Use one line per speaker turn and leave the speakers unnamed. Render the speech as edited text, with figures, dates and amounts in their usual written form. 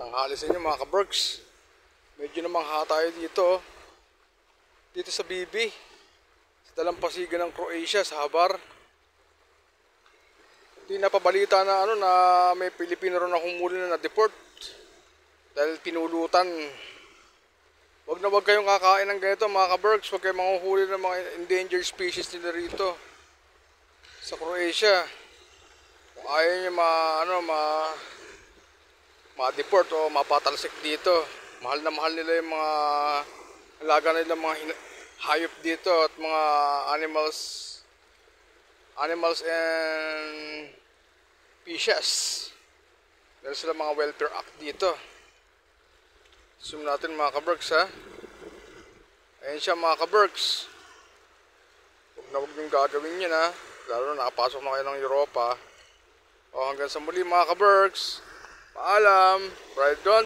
Tanghali sa inyo mga ka-Berks. Medyo namangha tayo dito. Dito sa Bibi. Sa dalampasigan ng Croatia, sa Hvar. Hindi napabalita na na may Pilipino rin akong huli na na-deport. Dahil pinulutan. Wag na wag kayong kakain ng ganito mga ka-Berks. Wag kayong manguhuli ng mga endangered species nila rito. Sa Croatia. Kung ayaw nyo ma-deport o mapatalsik dito. Mahal na mahal nila yung mga alaga nila, mga hayop dito at mga animals and fishes. Meron sila mga welfare act dito. Zoom natin mga ka-Berks ha. Ayan siya mga ka-Berks. Huwag na huwag yung gagawin yun ha. Lalo na nakapasok na kayo ng Europa. O hanggang sa muli mga ka-Berks. Paalam. Ride on.